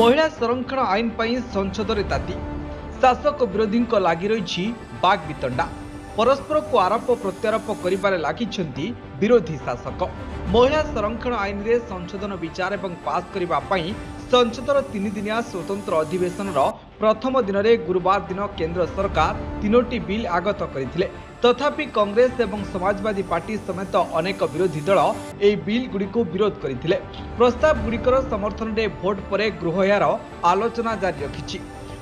महिला संरक्षण आईन पर संसद में ताती शासक विरोधी लगी रही बाग वितंडा परस्पर को आरोप प्रत्यारोप कर लगी विरोधी शासक। महिला संरक्षण आईन रे संशोधन विचार एवं पास करने संसदर 3 दिनिया स्वतंत्र अधिवेशन प्रथम दिन में गुरुवार दिन केंद्र सरकार 3टी बिल आगत करथिले। तथापि कांग्रेस एवं समाजवादी पार्टी समेत अनेक विरोधी दल एही बिल गुड़िक विरोध करथिले। प्रस्ताव गुड़िकर समर्थन में भोट पर गृह यार आलोचना जारी रखिछि।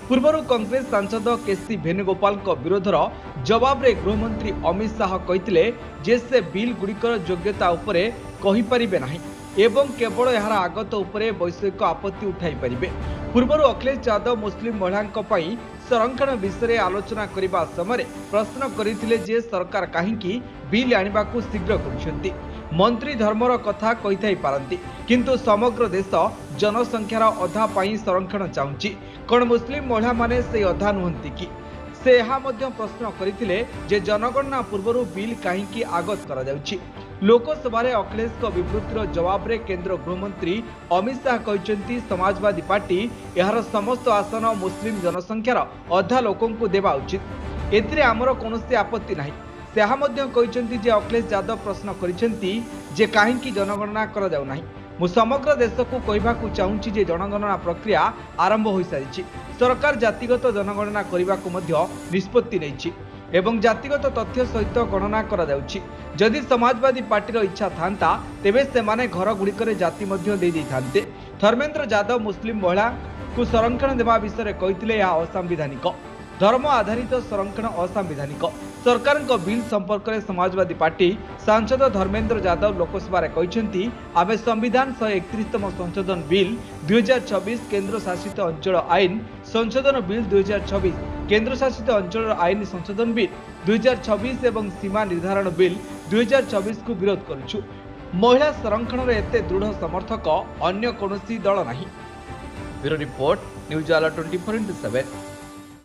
पूर्व कांग्रेस सांसद केसी वेणुगोपाल विरोधर जवाब रे गृहमंत्री अमित शाह कहिथिले जे से बिल गुड़िकर योग्यता उपरे कहि परिबे नाही एवं केवल यार आगत उपरे वैषयिक आपत्ति उठाई परिबे। पूर्व अखिलेश यादव मुस्लिम महिलांक पई संरक्षण विषय आलोचना करने समय प्रश्न करथिले जे सरकार काहींकी बिल आनिबाकू शीघ्र करुछंती। मंत्री धर्मर कथा कहिथाई पारंती किंतु समग्र देश जनसंख्यार अधा पाई संरक्षण चाहूँगी कौन मुस्लिम महिला माने से अधा नुहंती कि से यह प्रश्न करथिले जे जनगणना पूर्व बिल काहींकी आगत करा जाउछि। लोकसभा अखिलेश विवृत्तिर जवाब रे केंद्र गृहमंत्री अमित शाह कहते समाजवादी पार्टी यार समस्त आसन मुस्लिम जनसंख्यार अधा लोकंकु देवा उचित एथिरे आमर कोनोसी आपत्ति नाही। से कहते अखिलेश यादव प्रश्न करिसेंती जे काहींकी जनगणना करा जाउ नाही। मु समग्र देश को कहवाकू चाहूँगी जे जनगणना प्रक्रिया आरंभ हो सारी सरकार जातिगत जनगणना करने को निष्पत्ति नहीं एवं जातिगत तथ्य सहित गणना करा जाउछि। जदि समाजवादी पार्टीर इच्छा था तेबे से माने घर गुड़िकर जाति थांते। धर्मेंद्र यादव मुस्लिम महिला को संरक्षण देवा विषय कहते यह असंवैधानिक धर्म आधारित संरक्षण असंवैधानिक। सरकार बिल संपर्क में समाजवादी पार्टी सांसद धर्मेंद्र यादव लोकसभा कहते आमे संविधान 131तम संशोधन बिल 2026 केंद्र शासित अंचल आईन संशोधन बिल 2026 केंद्र शासित अंचल आईन संशोधन बिल 2026 एवं सीमा निर्धारण बिल 2024 को विरोध करुछु। महिला संरक्षण एते दृढ़ समर्थक अन्य कौनसी दल नहीं। ब्यूरो रिपोर्ट न्यूज आला 24x7।